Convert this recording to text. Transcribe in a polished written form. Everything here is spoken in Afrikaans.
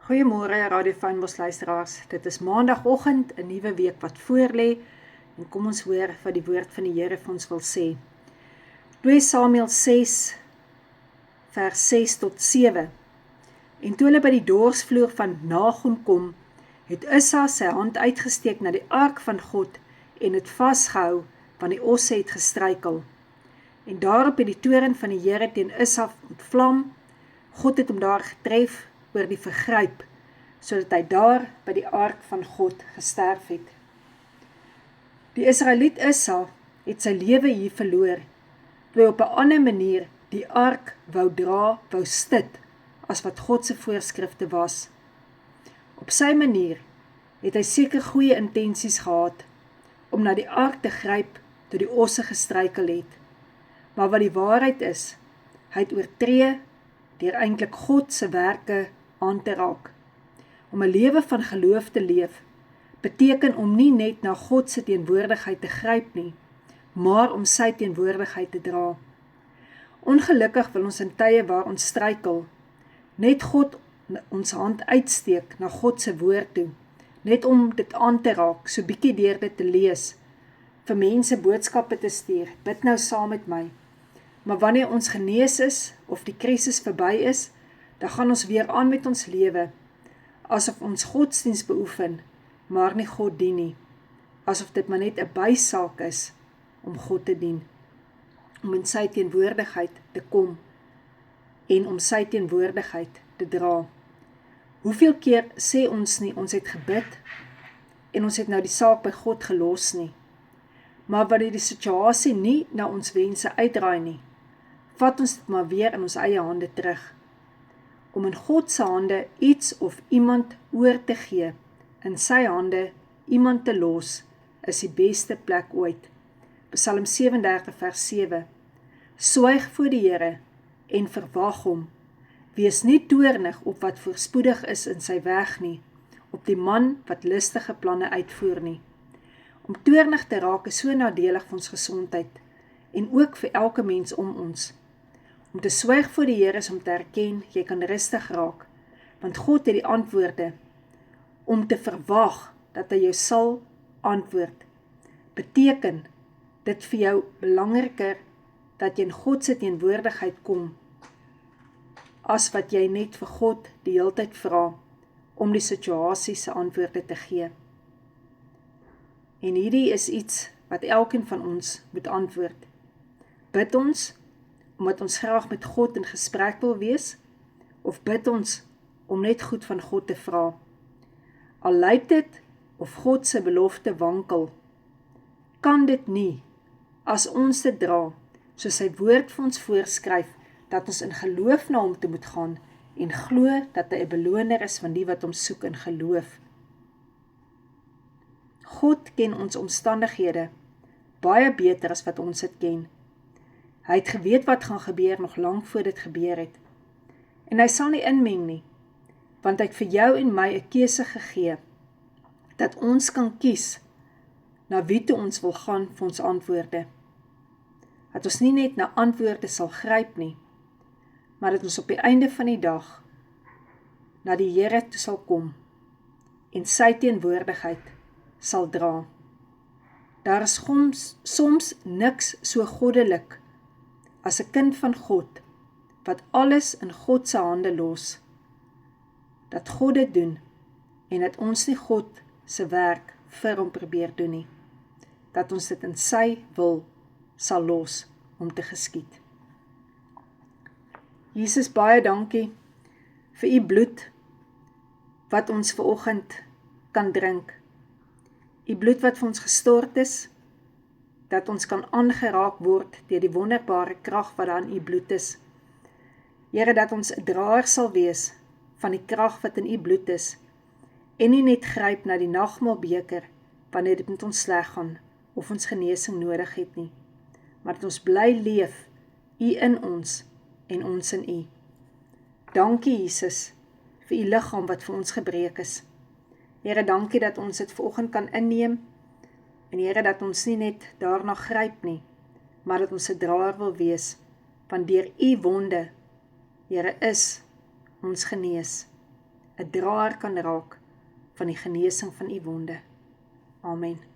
Goeiemôre Radio Fynbos luisteraars. Dit is maandagoggend, 'n nuwe week wat voorlê en kom ons hoor wat die woord van die Here vir ons wil sê. 2 Samuel 6 vers 6 tot 7. En toe hulle by die dorsvloer van Nagom kom, het Ussa sy hand uitgesteek na die ark van God en het vasgehou, want die osse het gestruikel. En daarop het die toorn van die Here teen Ussa ontvlam. God het hom daar getref oor die vergryp, sodat hy daar by die ark van God gesterf het. Die Israeliet Ussa het sy lewe hier verloor, toe hy op 'n ander manier die ark wou stit, as wat God se voorskrifte was. Op sy manier het hy seker goeie intensies gehad, om na die ark te gryp toe die osse gestruikel het. Maar wat die waarheid is, hy het oortree deur eintlik God se werke aan te raak. Om 'n lewe van geloof te leef, beteken om nie net na God se teenwoordigheid te gryp nie, maar om sy teenwoordigheid te dra. Ongelukkig wil ons in tye waar ons struikel, net God ons hand uitsteek na God se woord toe, net om dit aan te raak, so bietjie deur dit te lees, vir mense boodskappe te stuur, bid nou saam met my. Maar wanneer ons genees is, of die krisis verby is, dan gaan ons weer aan met ons lewe, asof ons godsdiens beoefen, maar nie God dien nie, asof dit maar net 'n bysaak is, om God te dien, om in sy teenwoordigheid te kom, en om sy teenwoordigheid te dra. Hoeveel keer sê ons nie, ons het gebid, en ons het nou die saak by God gelos nie, maar wanneer die situasie nie na ons wense uitdraai nie, vat ons dit maar weer in ons eie hande terug. Om in God se hande iets of iemand oor te gee, in sy hande iemand te los, is die beste plek ooit. Psalm 37 vers 7. Swyg voor die Here en verwag hom. Wees nie toornig op wat voorspoedig is in sy weg nie, op die man wat listige planne uitvoer nie. Om toornig te raak is so nadelig vir ons gesondheid, en ook vir elke mens om ons. Om te swyg voor die Here is om te erken, jy kan rustig raak, want God het die antwoorde. Om te verwag dat hy jou sal antwoord, beteken dit vir jou belangriker dat jy in God se teenwoordigheid kom, as wat jy net vir God die heeltyd vra, om die situasie se antwoorde te gee. En hierdie is iets wat elkeen van ons moet antwoord. Bid ons, omdat ons graag met God in gesprek wil wees, of bid ons om net goed van God te vra? Al lyk dit of God se belofte wankel, kan dit nie, as ons dit dra, soos sy woord vir ons voorskryf, dat ons in geloof na hom toe moet gaan, en glo dat hy 'n beloner is van die wat hom soek in geloof. God ken ons omstandighede baie beter as wat ons dit ken. Hy het geweet wat gaan gebeur nog lank voor dit gebeur het. En hy sal nie inmeng nie, want hy het vir jou en my 'n keuse gegee, dat ons kan kies, na wie toe ons wil gaan vir ons antwoorde. Dat ons nie net na antwoorde sal gryp nie, maar dat ons op die einde van die dag, na die Here toe sal kom, en sy teenwoordigheid sal dra. Daar is soms niks so goddelik, as 'n kind van God, wat alles in God se hande los, dat God dit doen, en dat ons nie God se werk vir hom probeer doen nie, dat ons dit in sy wil sal los om te geskied. Jesus, baie dankie vir u bloed, wat ons vanoggend kan drink. U bloed wat vir ons gestort is, dat ons kan aangeraak word deur die wonderbare krag wat daar in u bloed is. Here, dat ons 'n draer sal wees van die krag wat in u bloed is, en nie net gryp na die nagmaalbeker wanneer dit met ons sleg gaan, of ons genesing nodig het nie, maar dat ons bly leef, u in ons, en ons in u. Dankie Jesus, vir u liggaam wat vir ons gebreek is. Here, dankie dat ons dit vanoggend kan inneem, en Here, dat ons nie net daarna gryp nie, maar dat ons 'n draer wil wees, want deur u wonde, Here, is ons genees. 'n draer kan raak van die genesing van u wonde. Amen.